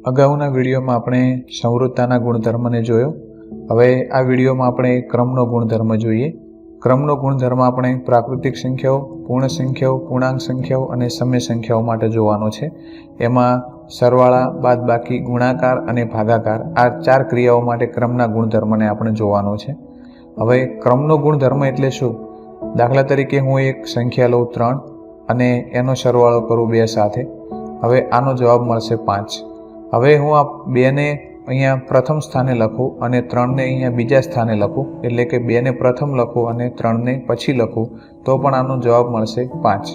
અગાઉના વિડીયોમાં આપણે સંવૃત્તાના ગુણધર્મને જોયો. હવે આ વિડીયોમાં આપણે ક્રમનો ગુણધર્મ જોઈએ. ક્રમનો ગુણધર્મ આપણે પ્રાકૃતિક સંખ્યાઓ, પૂર્ણ સંખ્યાઓ, પૂર્ણાંક સંખ્યાઓ અને સમય સંખ્યાઓ માટે જોવાનો છે. એમાં સરવાળા, બાદબાકી, ગુણાકાર અને ભાગાકાર આ 4 ક્રિયાઓ માટે ક્રમના ગુણધર્મને આપણે જોવાનો છે. હવે ક્રમનો ગુણધર્મ એટલે શું? દાખલા તરીકે હું એક સંખ્યા લઉં 3 અને એનો સરવાળો કરું 2 સાથે. હવે આનો જવાબ મળશે 5. હવે હું આ 2ને અહીંયા પ્રથમ સ્થાને લખું અને 3ને અહીંયા બીજા સ્થાને લખું, એટલે કે 2ને પ્રથમ લખું અને 3ને પછી લખું, તો પણ આનો જવાબ મળશે 5.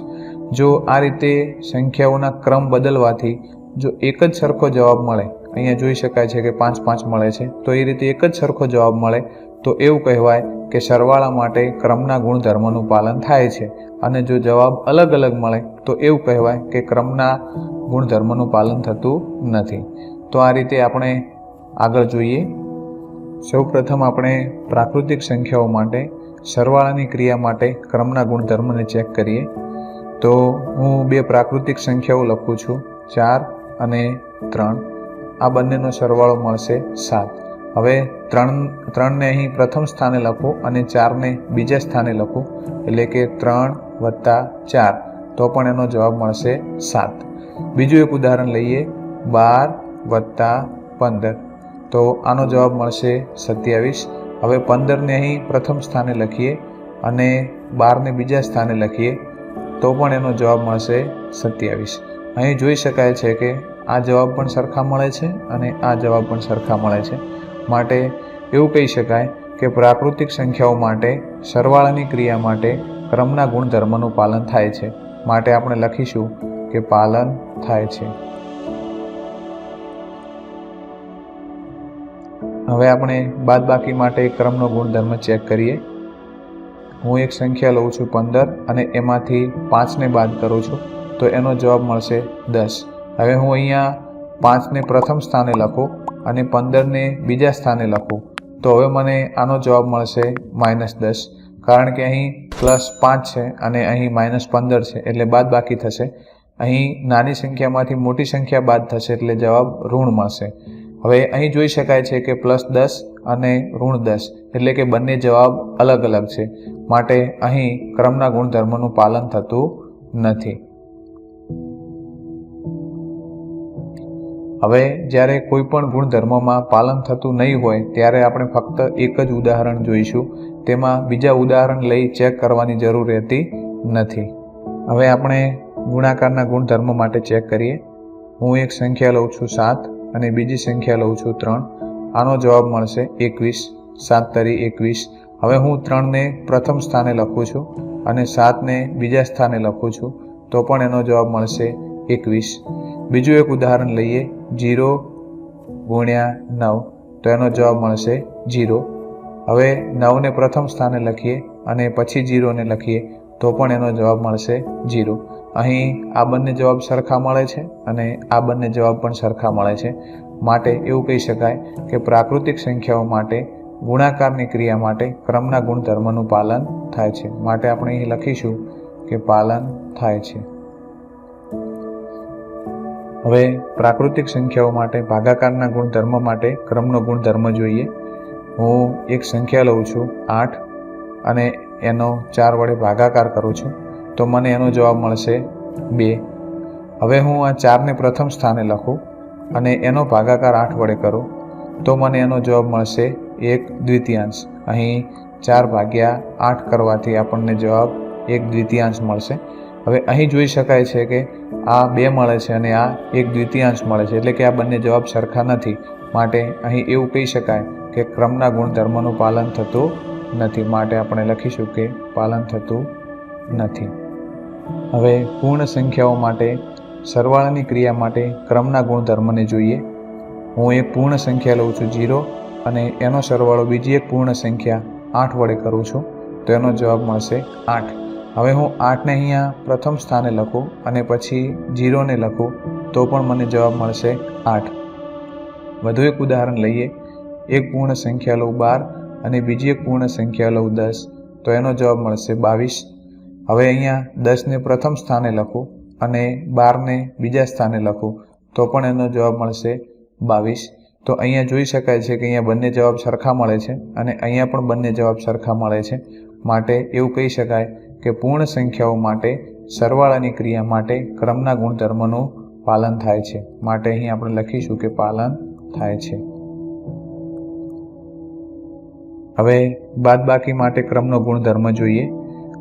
જો આ રીતે સંખ્યાઓના ક્રમ બદલવાથી જો એક જ સરખો જવાબ મળે, અહીંયા જોઈ શકાય છે કે 5 5 મળે છે, તો એ રીતે એક જ સરખો જવાબ મળે તો એવું કહેવાય કે સરવાળા માટે ક્રમના ગુણધર્મનું પાલન થાય છે. અને જો જવાબ અલગ અલગ મળે તો એવું કહેવાય કે ક્રમના ગુણધર્મનું પાલન થતું નથી. તો આ રીતે આપણે આગળ જોઈએ. સૌપ્રથમ આપણે પ્રાકૃતિક સંખ્યાઓ માટે સરવાળાની ક્રિયા માટે ક્રમના ગુણધર્મને ચેક કરીએ. તો હું 2 પ્રાકૃતિક સંખ્યાઓ લખું છું, 4 અને 3. આ બંનેનો સરવાળો મળશે 7. હવે 3ને અહીં પ્રથમ સ્થાને લખું અને 4ને બીજા સ્થાને લખું, એટલે કે 3 + 4, તો પણ એનો જવાબ મળશે 7. બીજું એક ઉદાહરણ લઈએ, 12 + 15, તો આનો જવાબ મળશે 27. હવે 15ને અહીં પ્રથમ સ્થાને લખીએ અને 12ને બીજા સ્થાને લખીએ, તો પણ એનો જવાબ મળશે 27. અહીં જોઈ શકાય છે કે આ જવાબ પણ સરખા મળે છે અને આ જવાબ પણ સરખા મળે છે. માટે એવું કહી શકાય કે પ્રાકૃતિક સંખ્યાઓ માટે સરવાળાની ક્રિયા માટે ક્રમના ગુણધર્મનું પાલન થાય છે. માટે આપણે લખીશું કે પાલન થાય છે. હવે આપણે બાદબાકી માટે ક્રમનો ગુણધર્મ ચેક કરીએ. હું એક સંખ્યા લઉં છું 15 અને એમાંથી 5ને બાદ કરું છું, તો એનો જવાબ મળશે 10. હવે હું અહીંયા 5ને પ્રથમ સ્થાને લખું અને 15ને બીજા સ્થાને લખું, તો હવે મને આનો જવાબ મળશે -10. કારણ કે અહીં +5 છે અને અહીં -15 છે, એટલે બાદબાકી થશે. અહીં નાની સંખ્યામાંથી મોટી સંખ્યા બાદ થશે, એટલે જવાબ ઋણ મળશે. હવે અહીં જોઈ શકાય છે કે +10 અને -10, એટલે કે બંને જવાબ અલગ અલગ છે. માટે અહીં ક્રમના ગુણધર્મનું પાલન થતું નથી. હવે જ્યારે કોઈ પણ ગુણધર્મમાં પાલન થતું નહીં હોય ત્યારે આપણે ફક્ત એક જ ઉદાહરણ જોઈશું. તેમાં બીજા ઉદાહરણ લઈ ચેક કરવાની જરૂર રહેતી નથી. હવે આપણે ગુણાકારના ગુણધર્મ માટે ચેક કરીએ. હું એક સંખ્યા લઉં છું 7 અને બીજી સંખ્યા લઉં છું 3. આનો જવાબ મળશે 21. 7 તરી 21. હવે હું 3ને પ્રથમ સ્થાને લખું છું અને 7ને બીજા સ્થાને લખું છું, તો પણ એનો જવાબ મળશે 21. બીજું એક ઉદાહરણ લઈએ, 0 × 9, તો એનો જવાબ મળશે 0. હવે 9ને પ્રથમ સ્થાને લખીએ અને પછી 0ને લખીએ, તો પણ એનો જવાબ મળશે 0. અહીં આ બંને જવાબ સરખા મળે છે અને આ બંને જવાબ પણ સરખા મળે છે. માટે એવું કહી શકાય કે પ્રાકૃતિક સંખ્યાઓ માટે ગુણાકારની ક્રિયા માટે ક્રમના ગુણધર્મનું પાલન થાય છે. માટે આપણે અહીં લખીશું કે પાલન થાય છે. હવે પ્રાકૃતિક સંખ્યાઓ માટે ભાગાકારના ગુણધર્મ માટે ક્રમનો ગુણધર્મ જોઈએ. હું એક સંખ્યા લઉં છું 8 અને એનો 4 વડે ભાગાકાર કરું છું, તો મને એનો જવાબ મળશે 2. હવે હું આ 4ને પ્રથમ સ્થાને લખું અને એનો ભાગાકાર 8 વડે કરું, તો મને એનો જવાબ મળશે 1/2. અહીં 4/8 કરવાથી આપણને જવાબ 1/2 મળશે. હવે અહીં જોઈ શકાય છે કે આ 2 મળે છે અને આ 1/2 મળે છે, એટલે કે આ બંને જવાબ સરખા નથી. માટે અહીં એવું કહી શકાય કે ક્રમના ગુણધર્મનું પાલન થતું નથી. માટે આપણે લખીશું કે પાલન થતું નથી. હવે પૂર્ણ સંખ્યાઓ માટે સરવાળાની ક્રિયા માટે ક્રમના ગુણધર્મને જોઈએ. હું એક પૂર્ણ સંખ્યા લઉં છું 0 અને એનો સરવાળો બીજી એક પૂર્ણ સંખ્યા 8 વડે કરું છું, તો એનો જવાબ મળશે 8. હવે હું 8ને અહીંયા પ્રથમ સ્થાને લખું અને પછી 0ને લખું, તો પણ મને જવાબ મળશે 8. વધુ એક ઉદાહરણ લઈએ. એક પૂર્ણ સંખ્યા લઉં 12 અને બીજી એક પૂર્ણ સંખ્યા લઉં 10, તો એનો જવાબ મળશે 22. હવે અહીંયા 10ને પ્રથમ સ્થાને લખું અને 12ને બીજા સ્થાને લખું, તો પણ એનો જવાબ મળશે 22। તો અહીંયા જોઈ શકાય છે કે અહીંયા બંને જવાબ સરખા મળે છે અને અહીંયા પણ બંને જવાબ સરખા મળે છે. માટે એવું કહી શકાય કે પૂર્ણ સંખ્યાઓ માટે સરવાળાની ક્રિયા માટે ક્રમના ગુણધર્મનું પાલન થાય છે. માટે અહીં આપણે લખીશું કે પાલન થાય છે. હવે બાદબાકી માટે ક્રમનો ગુણધર્મ જોઈએ.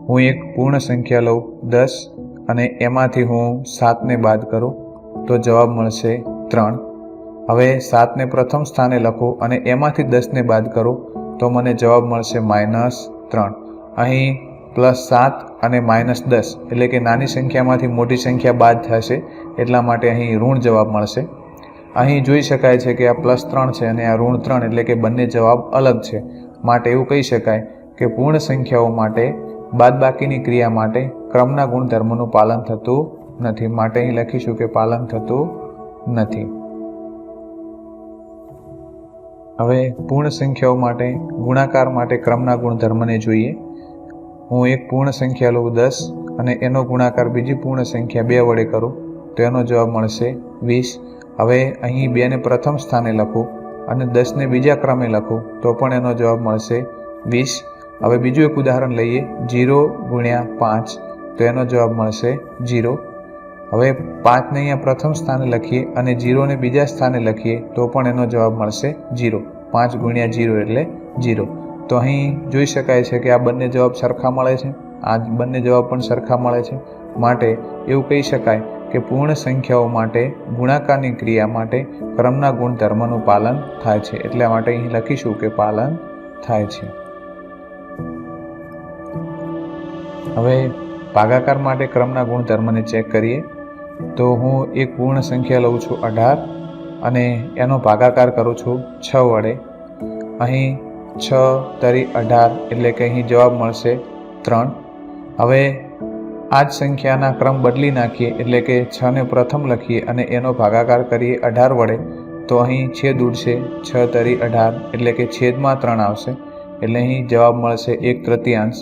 હું એક પૂર્ણ સંખ્યા લઉં 10 અને એમાંથી હું 7ને બાદ કરું તો જવાબ મળશે 3. હવે 7ને પ્રથમ સ્થાને લખું અને એમાંથી 10ને બાદ કરું તો મને જવાબ મળશે -3. અહીં +7 અને -10 એટલે કે નાની સંખ્યામાંથી મોટી સંખ્યા બાદ થશે એટલા માટે અહીં ઋણ જવાબ મળશે. અહીં જોઈ શકાય છે કે આ +3 છે અને આ -3 એટલે કે બંને જવાબ અલગ છે. માટે એવું કહી શકાય કે પૂર્ણ સંખ્યાઓ માટે બાદબાકીની ક્રિયા માટે ક્રમના ગુણધર્મનું પાલન થતું નથી. માટે અહીં લખીશું કે પાલન થતું નથી. હવે પૂર્ણ સંખ્યાઓ માટે ગુણાકાર માટે ક્રમના ગુણધર્મને જોઈએ. હું એક પૂર્ણ સંખ્યા લઉં 10 અને એનો ગુણાકાર બીજી પૂર્ણ સંખ્યા 2 વડે કરું તો એનો જવાબ મળશે 20. હવે અહીં 2ને પ્રથમ સ્થાને લખું અને 10ને બીજા ક્રમે લખું તો પણ એનો જવાબ મળશે 20. હવે બીજું એક ઉદાહરણ લઈએ, 0 × 5 તો એનો જવાબ મળશે 0. હવે 5ને અહીંયા પ્રથમ સ્થાને લખીએ અને 0ને બીજા સ્થાને લખીએ તો પણ એનો જવાબ મળશે 0. 5 × 0 એટલે 0. તો અહીં જોઈ શકાય છે કે આ બંને જવાબ સરખા મળે છે, આ બંને જવાબ પણ સરખા મળે છે. માટે એવું કહી શકાય કે પૂર્ણ સંખ્યાઓ માટે ગુણાકારની ક્રિયા માટે ક્રમના ગુણધર્મનું પાલન થાય છે. એટલા માટે અહીં લખીશું કે પાલન થાય છે. હવે ભાગાકાર માટે ક્રમના ગુણધર્મને ચેક કરીએ. તો હું એક પૂર્ણ સંખ્યા લઉં છું 18 અને એનો ભાગાકાર કરું છું 6 વડે. અહીં 6 તરી 18 એટલે કે અહીં જવાબ મળશે 3. હવે આ જ સંખ્યાના ક્રમ બદલી નાખીએ એટલે કે 6ને પ્રથમ લખીએ અને એનો ભાગાકાર કરીએ 18 વડે તો અહીં છેદ ઉડશે. 6 તરી 18 એટલે કે છેદમાં 3 આવશે એટલે અહીં જવાબ મળશે 1/3.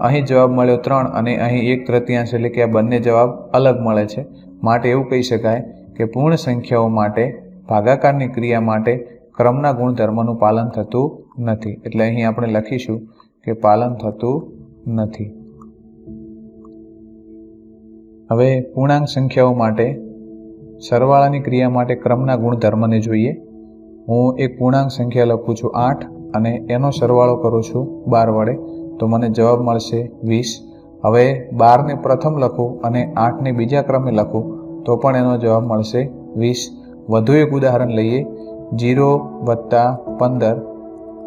અહીં જવાબ મળ્યો 3 અને અહીં 1/3 એટલે કે આ બંને જવાબ અલગ મળે છે. માટે એવું કહી શકાય કે પૂર્ણ સંખ્યાઓ માટે ભાગાકારની ક્રિયા માટે ક્રમના ગુણધર્મનું પાલન થતું નથી. એટલે અહીં આપણે લખીશું કે પાલન થતું નથી. હવે પૂર્ણાંક સંખ્યાઓ માટે સરવાળાની ક્રિયા માટે ક્રમના ગુણધર્મને જોઈએ. હું એક પૂર્ણાંક સંખ્યા લખું છું 8 અને એનો સરવાળો કરું છું 12 વડે તો મને જવાબ મળશે 20. હવે 12ને પ્રથમ લખું અને 8ને બીજા ક્રમે લખું તો પણ એનો જવાબ મળશે 20. વધુ એક ઉદાહરણ લઈએ, 0 + 15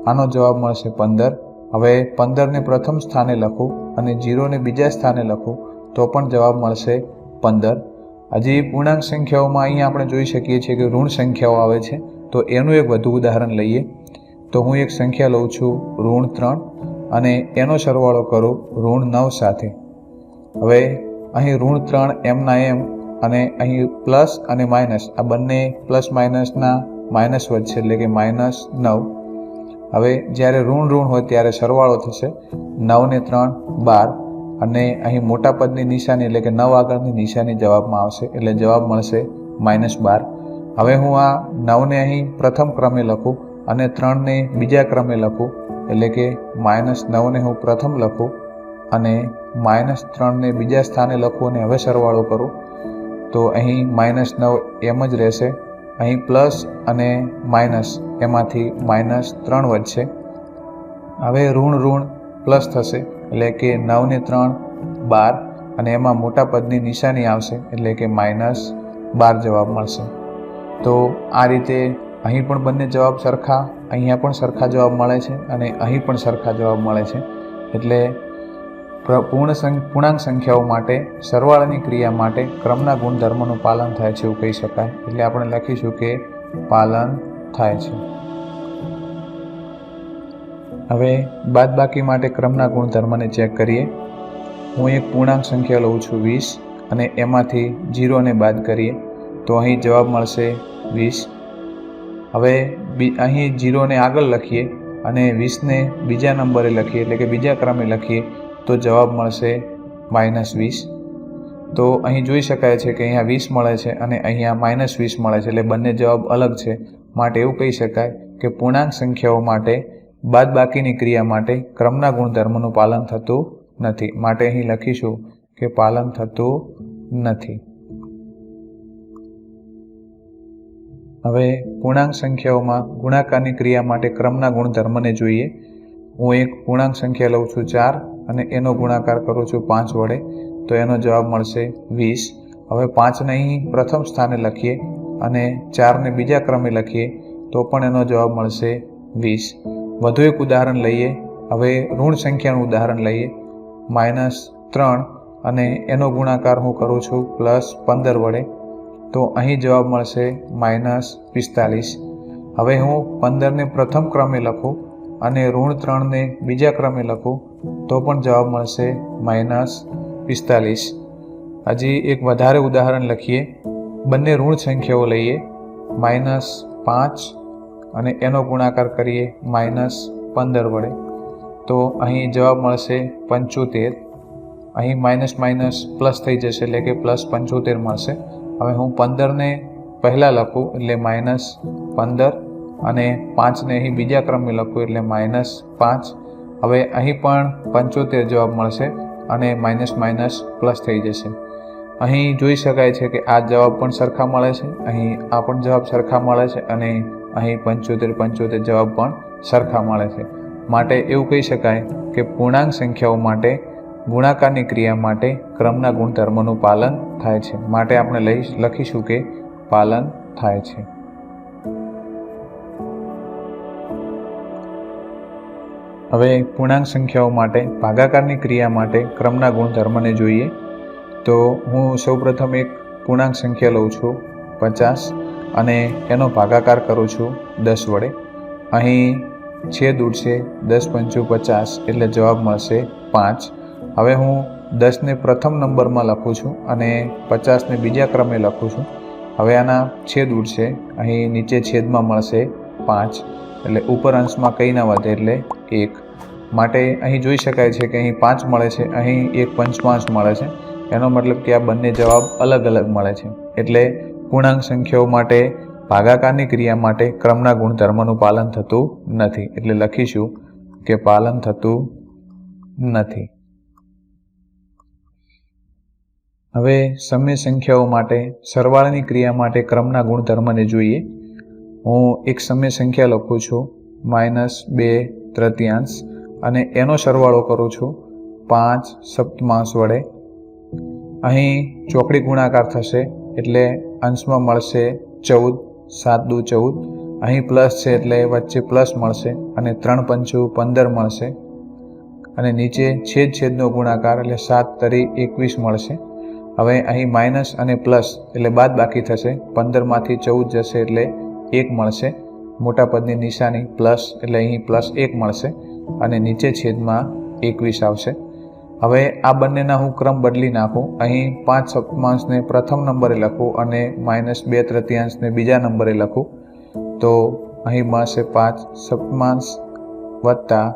આનો જવાબ મળશે 15. હવે 15ને પ્રથમ સ્થાને લખું અને 0ને બીજા સ્થાને લખું તો પણ જવાબ મળશે 15. હજી પૂર્ણાંક સંખ્યાઓમાં અહીંયા આપણે જોઈ શકીએ છીએ કે ઋણ સંખ્યાઓ આવે છે. તો એનું એક વધુ ઉદાહરણ લઈએ. તો હું એક સંખ્યા લઉં છું -3 અને એનો સરવાળો કરું -9 સાથે. હવે અહીં -3 એમના એમ અને અહીં પ્લસ અને માઇનસ આ બંને પ્લસ માઇનસના માઇનસ વધશે એટલે કે -9. હવે જ્યારે ઋણ હોય ત્યારે સરવાળો થશે. 9 ને 3 12 અને અહીં મોટા પદની નિશાની એટલે કે 9 આગળની નિશાની જવાબમાં આવશે એટલે જવાબ મળશે -12. હવે હું આ 9ને અહીં પ્રથમ ક્રમે લખું અને 3ને બીજા ક્રમે લખું એટલે કે -9ને હું પ્રથમ લખું અને -3ને બીજા સ્થાને લખું અને હવે સરવાળો કરું તો અહીં -9 એમ જ રહેશે. અહીં પ્લસ અને માઇનસ એમાંથી -3 વધશે. હવે ઋણ પ્લસ થશે એટલે કે 9 ને 3 12 અને એમાં મોટા પદની નિશાની આવશે એટલે કે -12 જવાબ મળશે. તો આ રીતે અહીં પણ બંને જવાબ સરખા, અહીંયા પણ સરખા જવાબ મળે છે અને અહીં પણ સરખા જવાબ મળે છે. એટલે પૂર્ણાંક સંખ્યાઓ માટે સરવાળાની ક્રિયા માટે ક્રમના ગુણધર્મનું પાલન થાય છે એવું કહી શકાય. એટલે આપણે લખીશું કે પાલન થાય છે. હવે બાદબાકી માટે ક્રમના ગુણધર્મને ચેક કરીએ. હું એક પૂર્ણાંક સંખ્યા લઉં છું 20 અને એમાંથી 0ને બાદ કરીએ તો અહીં જવાબ મળશે 20. હવે અહીં 0ને આગળ લખીએ અને 20ને બીજા નંબરે લખીએ એટલે કે બીજા ક્રમે લખીએ તો જવાબ મળશે -20. તો અહીં જોઈ શકાય છે કે અહીંયા 20 મળે છે અને અહીંયા -20 મળે છે, એટલે બંને જવાબ અલગ છે. માટે એવું કહી શકાય કે પૂર્ણાંક સંખ્યાઓ માટે બાદબાકીની ક્રિયા માટે ક્રમના ગુણધર્મનું પાલન થતું નથી. માટે અહીં લખીશું કે પાલન થતું નથી. હવે પૂર્ણાંક સંખ્યાઓમાં ગુણાકારની ક્રિયા માટે ક્રમના ગુણધર્મને જોઈએ. હું એક પૂર્ણાંક સંખ્યા લઉં છું 4 અને એનો ગુણાકાર કરું છું 5 વડે, તો એનો જવાબ મળશે 20. હવે 5ને અહીં પ્રથમ સ્થાને લખીએ અને 4ને બીજા ક્રમે લખીએ તો પણ એનો જવાબ મળશે 20. વધુ એક ઉદાહરણ લઈએ. હવે ઋણ સંખ્યાનું ઉદાહરણ લઈએ. -3 અને એનો ગુણાકાર હું કરું છું +15 વડે, તો અહીં જવાબ મળશે -45. હવે હું 15ને પ્રથમ ક્રમે લખું અને -3ને બીજા ક્રમે લખું તો પણ જવાબ મળશે -45. હજી એક વધારે ઉદાહરણ લખીએ. બંને ઋણ સંખ્યાઓ લઈએ. -5 અને એનો ગુણાકાર કરીએ -15 વડે, તો અહીં જવાબ મળશે 75. અહીં માઇનસ પ્લસ થઈ જશે, એટલે કે +75 મળશે. હવે હું 15ને પહેલાં લખું એટલે -15 અને 5ને અહીં બીજા ક્રમે લખું એટલે -5. હવે અહીં પણ 75 જવાબ મળશે અને માઇનસ પ્લસ થઈ જશે. અહીં જોઈ શકાય છે કે આ જવાબ પણ સરખા મળે છે, અહીં આ પણ જવાબ સરખા મળે છે અને અહીં 75 જવાબ પણ સરખા મળે છે. માટે એવું કહી શકાય કે પૂર્ણાંક સંખ્યાઓ માટે ગુણાકારની ક્રિયા માટે ક્રમના ગુણધર્મનું પાલન થાય છે. માટે આપણે લખીશું કે પાલન થાય છે. હવે પૂર્ણાંક સંખ્યાઓ માટે ભાગાકારની ક્રિયા માટે ક્રમના ગુણધર્મને જોઈએ. તો હું સૌપ્રથમ એક પૂર્ણાંક સંખ્યા લઉં છું 50 અને એનો ભાગાકાર કરું છું 10 વડે. અહીં છેદ ઉડશે 10 × 50 એટલે જવાબ મળશે 5. હવે હું 10ને પ્રથમ નંબરમાં લખું છું અને 50ને બીજા ક્રમે લખું છું. હવે આના છેદ ઉડશે, અહીં નીચે છેદમાં મળશે 5, એટલે ઉપર અંશમાં કંઈ ના વધે એટલે 1. માટે અહીં જોઈ શકાય છે કે અહીં 5 મળે છે, અહીં 1 પંચમાંશ મળે છે. એનો મતલબ કે આ બંને જવાબ અલગ અલગ મળે છે. એટલે પૂર્ણાંક સંખ્યાઓ માટે ભાગાકારની ક્રિયા માટે ક્રમના ગુણધર્મનું પાલન થતું નથી. એટલે લખીશું કે પાલન થતું નથી. હવે સમય સંખ્યાઓ માટે સરવાળાની ક્રિયા માટે ક્રમના ગુણધર્મને જોઈએ. હું એક સમય સંખ્યા લખું છું -2/3 અને એનો સરવાળો કરું છું 5/7 વડે. અહીં ચોકડી ગુણાકાર થશે એટલે અંશમાં મળશે 14, 7 દુ 14. અહીં પ્લસ છે એટલે વચ્ચે પ્લસ મળશે અને 3 × 5 15 મળશે અને નીચે છેદનો ગુણાકાર એટલે 7 તરી 21 મળશે. હવે અહીં માઇનસ અને પ્લસ એટલે બાદ બાકી થશે. 15માંથી 14 જશે એટલે 1 મળશે. મોટા પદની નિશાની પ્લસ એટલે અહીં +1 મળશે અને નીચે છેદમાં 21 આવશે. હવે આ બંનેના હું ક્રમ બદલી નાખું. અહીં 5/7 પ્રથમ નંબરે લખું અને -2/3 બીજા નંબરે લખું તો અહીં મળશે 5/7 વત્તા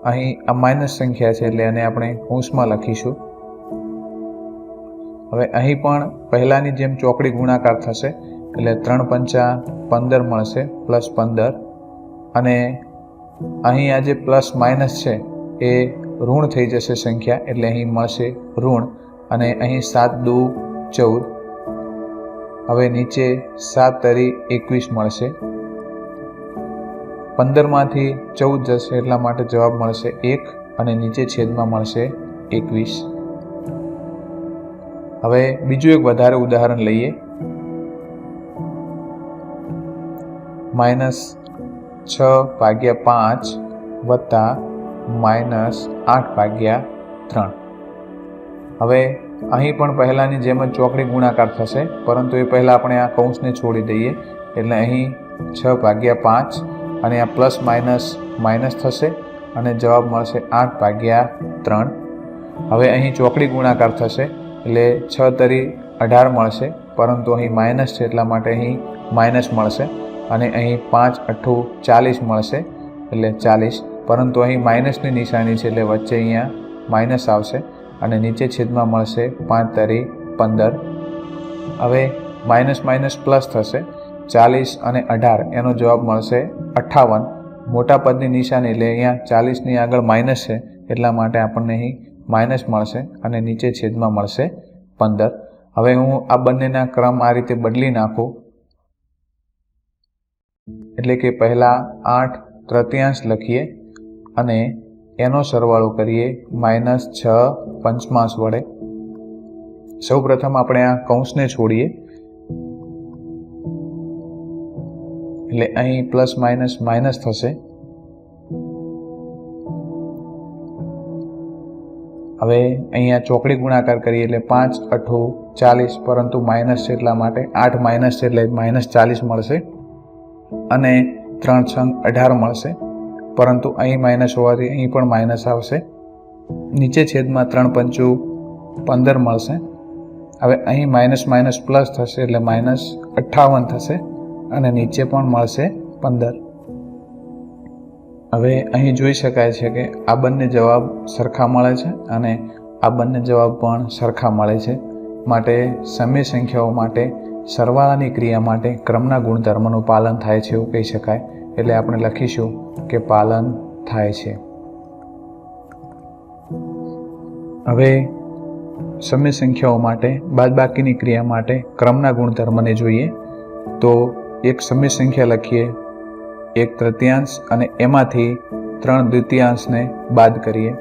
અહીં આ માઇનસ સંખ્યા છે એટલે એને આપણે કૌંસમાં લખીશું. હવે અહીં પણ પહેલાંની જેમ ચોકડી ગુણાકાર થશે એટલે 3 × 5 15 મળશે +15 અને અહીં આ જે પ્લસ માઇનસ છે એ ઋણ થઈ જશે સંખ્યા એટલે અહીં મળશે ઋણ અને અહીં 7 દુ 14. હવે નીચે 7 તરી 21 મળશે. 15માંથી 14 જશે એટલા માટે જવાબ મળશે 1 અને નીચે છેદમાં મળશે 21. હવે બીજું એક વધારે ઉદાહરણ લઈએ. -6/5 વત્તા -8/3. હવે અહીં પણ પહેલાંની જેમ જ ચોકડી ગુણાકાર થશે, પરંતુ એ પહેલાં આપણે આ કૌંસને છોડી દઈએ એટલે અહીં 6/5 અને આ પ્લસ માઇનસ થશે અને જવાબ મળશે 8/3. હવે અહીં ચોકડી ગુણાકાર થશે એટલે 6 તરી 18 મળશે, પરંતુ અહીં માઇનસ છે એટલા માટે અહીં માઇનસ મળશે અને અહીં 5×8 40 મળશે એટલે 40, પરંતુ અહીં માઇનસની નિશાની છે એટલે વચ્ચે અહીંયા માઇનસ આવશે અને નીચે છેદમાં મળશે 5 તરી 15. હવે માઇનસ માઇનસ પ્લસ થશે, 40 અને 18, એનો જવાબ મળશે 58. મોટા પદની નિશાની એટલે અહીંયા 40ની આગળ માઇનસ છે એટલા માટે આપણને અહીં માઇનસ મળશે અને નીચે છેદમાં મળશે 15. હવે હું આ બંનેના ક્રમ આ રીતે બદલી નાખું, એટલે કે પહેલા 8/3 લખીએ અને એનો સરવાળો કરીએ -6/5 વડે. સૌ પ્રથમ આપણે આ કૌંસને છોડીએ, એટલે અહીં પ્લસ માઇનસ માઇનસ થશે. હવે અહીંયા ચોકડી ગુણાકાર કરીએ એટલે 5 × 8 = 40, પરંતુ માઇનસ છે એટલા માટે 8 માઇનસ છે એટલે -40 મળશે અને 3 × 6 = 18 મળશે, પરંતુ અહીં માઇનસ હોવાથી અહીં પણ માઇનસ આવશે. નીચે છેદમાં 3 × 5 = 15 મળશે. હવે અહીં માઇનસ માઇનસ પ્લસ થશે એટલે -58 થશે અને નીચે પણ મળશે 15. હવે અહીં જોઈ શકાય છે કે આ બંને જવાબ સરખા મળે છે અને આ બંને જવાબ પણ સરખા મળે છે. માટે સમય સંખ્યાઓ માટે સરવાળાની ક્રિયા માટે ક્રમના ગુણધર્મનું પાલન થાય છે એવું કહી શકાય. એટલે આપણે લખીશું કે પાલન થાય છે. હવે સમય સંખ્યાઓ માટે બાદબાકીની ક્રિયા માટે ક્રમના ગુણધર્મને જોઈએ તો એક સમય સંખ્યા લખીએ 1/3 અને એમાંથી 3/2 બાદ કરીએ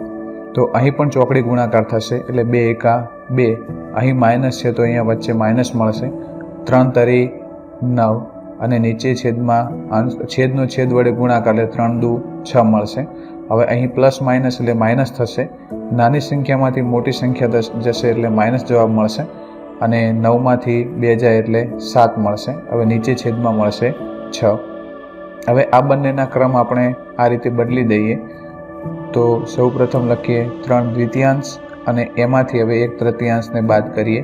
તો અહીં પણ ચોકડી ગુણાકાર થશે એટલે 2 × 2. અહીં માઇનસ છે તો અહીંયા વચ્ચે માઇનસ મળશે. 3 × 9 અને નીચે છેદનો છેદ વડે ગુણાકાર એટલે 3 × 6 મળશે. હવે અહીં પ્લસ માઇનસ એટલે માઇનસ થશે. નાની સંખ્યામાંથી મોટી સંખ્યા જશે એટલે માઇનસ જવાબ મળશે અને 9માંથી 2 જાય એટલે 7 મળશે. હવે નીચે છેદમાં મળશે 6. હવે આ બંનેના ક્રમ આપણે આ રીતે બદલી દઈએ તો સૌ પ્રથમ લખીએ 3/2 અને એમાંથી હવે 1/3 બાદ કરીએ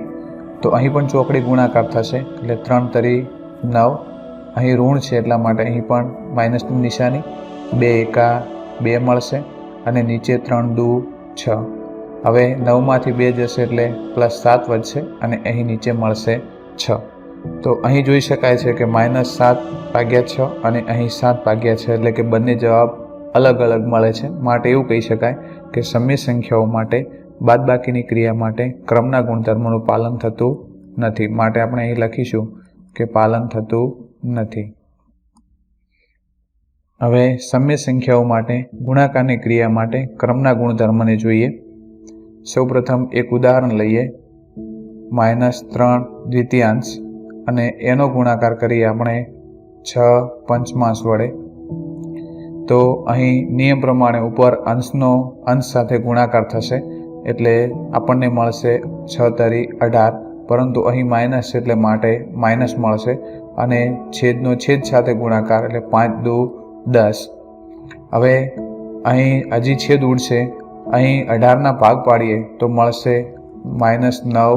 તો અહીં પણ ચોકડી ગુણાકાર થશે એટલે 3 × 9. અહીં ઋણ છે એટલા માટે અહીં પણ માઇનસની નિશાની, 2 × 2 મળશે અને નીચે 3 × 6. હવે 9માંથી 2 જશે એટલે +7 વધશે અને અહીં નીચે મળશે 6. તો અહીં જોઈ શકાય છે કે -7/6 અને અહીં 7/6 એટલે કે બંને જવાબ અલગ અલગ મળે છે. માટે એવું કહી શકાય કે સમય સંખ્યાઓ માટે બાદબાકીની ક્રિયા માટે ક્રમના ગુણધર્મોનું પાલન થતું નથી. માટે આપણે અહીં લખીશું કે પાલન થતું નથી. હવે સમય સંખ્યાઓ માટે ગુણાકારની ક્રિયા માટે ક્રમના ગુણધર્મને જોઈએ. સૌપ્રથમ એક ઉદાહરણ લઈએ, -3/2 અને એનો ગુણાકાર કરીએ આપણે 6/5 વડે. તો અહીં નિયમ પ્રમાણે ઉપર અંશ સાથે ગુણાકાર થશે એટલે આપણને મળશે 6×18, પરંતુ અહીં માઇનસ છે એટલે માટે માઇનસ મળશે અને છેદનો છેદ સાથે ગુણાકાર એટલે 5×2 = 10. હવે અહીં હજી છેદ ઉડશે, અહીં 18ના ભાગ પાડીએ તો મળશે -9×2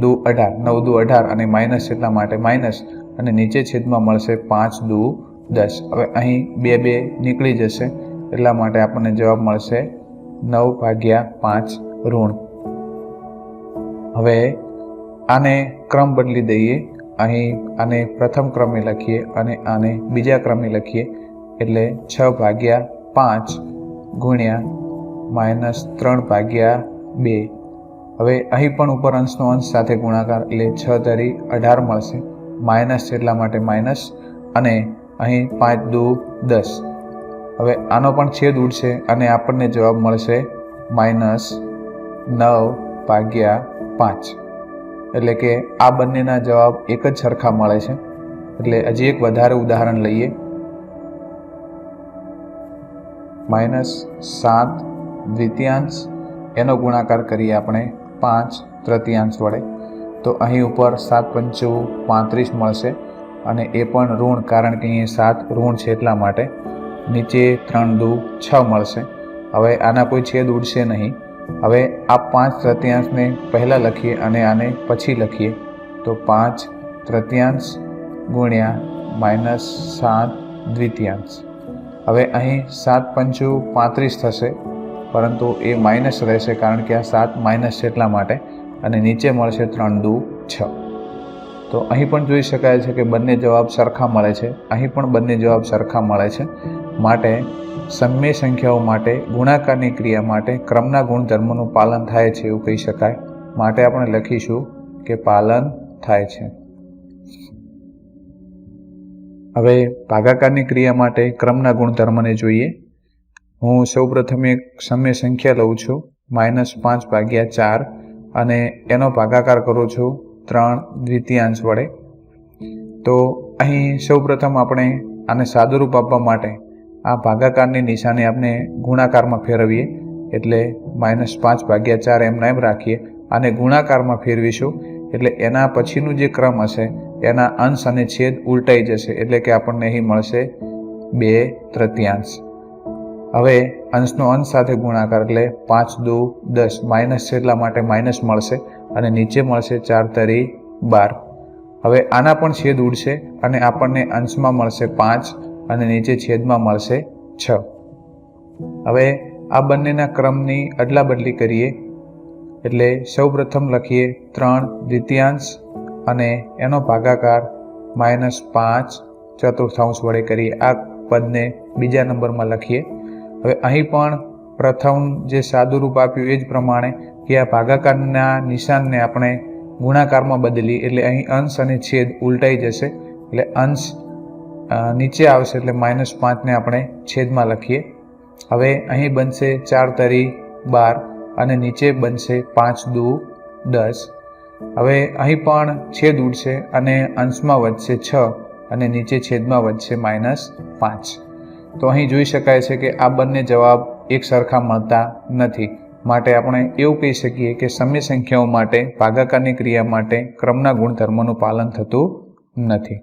= 18, 9×2 = 18 અને માઇનસ એટલા માટે માઇનસ અને નીચે છેદમાં મળશે 5×2 = 10. હવે અહીં 2 નીકળી જશે એટલા માટે આપણને જવાબ મળશે 9/5 ઋણ. હવે આને ક્રમ બદલી દઈએ, અહીં આને પ્રથમ ક્રમે લખીએ અને આને બીજા ક્રમે લખીએ એટલે 6/5 ગુણ્યા -3/2. હવે અહીં પણ ઉપર અંશનો અંશ સાથે ગુણાકાર એટલે 6×18 મળશે, માઇનસ છે એટલા માટે માઇનસ અને અહીં 5×2 = 10. હવે આનો પણ છેદ ઉડશે અને આપણને જવાબ મળશે -9/5. એટલે કે આ બંનેના જવાબ એક જ સરખા મળે છે. એટલે હજી એક વધારે ઉદાહરણ લઈએ, -7/2 એનો ગુણાકાર કરીએ આપણે 5/3 વડે. તો અહીં ઉપર 7×5 = 35 મળશે અને એ પણ ઋણ, કારણ કે અહીં 7 ઋણ છે એટલા માટે. નીચે 3×2 = 6 મળશે. હવે આના કોઈ છેદ ઉડશે નહીં. હવે આ 5/3 પહેલાં લખીએ અને આને પછી લખીએ તો 5/3 ગુણ્યા -7/2. હવે અહીં 7×5 = 35 થશે, પરંતુ એ માઇનસ રહેશે કારણ કે આ 7 માઇનસ છે એટલા માટે. અને નીચે મળશે 3 દુ 6. તો અહીં પણ જોઈ શકાય છે કે બંને જવાબ સરખા મળે છે. અહીં પણ બંને જવાબ સરખા મળે છે. માટે સમય સંખ્યાઓ માટે ગુણાકારની ક્રિયા માટે ક્રમના ગુણધર્મનું પાલન થાય છે એવું કહી શકાય. માટે આપણે લખીશું કે પાલન થાય છે. હવે ભાગાકારની ક્રિયા માટે ક્રમના ગુણધર્મને જોઈએ. હું સૌપ્રથમ એક સમય સંખ્યા લઉં છું -5/4 અને એનો ભાગાકાર કરું છું 3 દ્વિતીયાંશ વડે. તો અહીં સૌપ્રથમ આપણે આને સાદુરૂપ આપવા માટે આ ભાગાકારની નિશાની આપણે ગુણાકારમાં ફેરવીએ. એટલે -5/4 એમના એમ રાખીએ. આને ગુણાકારમાં ફેરવીશું એટલે એના પછીનું જે ક્રમ હશે એના અંશ અને છેદ ઉલટાઈ જશે. એટલે કે આપણને અહીં મળશે 2/3. હવે અંશનો અંશ સાથે ગુણાકાર એટલે 5 દુ 10. માઇનસ છે એટલા માટે માઇનસ મળશે અને નીચે મળશે 4 તરી 12. હવે આના પણ છેદ ઉડશે અને આપણને અંશમાં મળશે 5 અને નીચે છેદમાં મળશે 6. હવે આ બંનેના ક્રમની અદલા બદલી કરીએ. એટલે સૌપ્રથમ લખીએ 3 દ્વિતીયાંશ અને એનો ભાગાકાર -5/4 વડે કરીએ. આ પદને બીજા નંબરમાં લખીએ. હવે અહીં પણ પ્રથમ જે સાદું રૂપ આપ્યું એ જ પ્રમાણે કે આ ભાગાકારના નિશાનને આપણે ગુણાકારમાં બદલી એટલે અહીં અંશ અને છેદ ઉલટાઈ જશે. એટલે અંશ નીચે આવશે એટલે -5ને આપણે છેદમાં લખીએ. હવે અહીં બનશે 4 તરી 12 અને નીચે બનશે 5 દુ 10. હવે અહીં પણ છેદ ઉડશે અને અંશમાં વધશે 6 અને નીચે છેદમાં વધશે -5. તો અહીં જોઈ શકાય છે કે આ બંને જવાબ એક સરખા મળતા નથી. માટે આપણે એવું કહી શકીએ કે સમય સંખ્યાઓ માટે ભાગાકારની ક્રિયા માટે ક્રમના ગુણધર્મનું પાલન થતું નથી.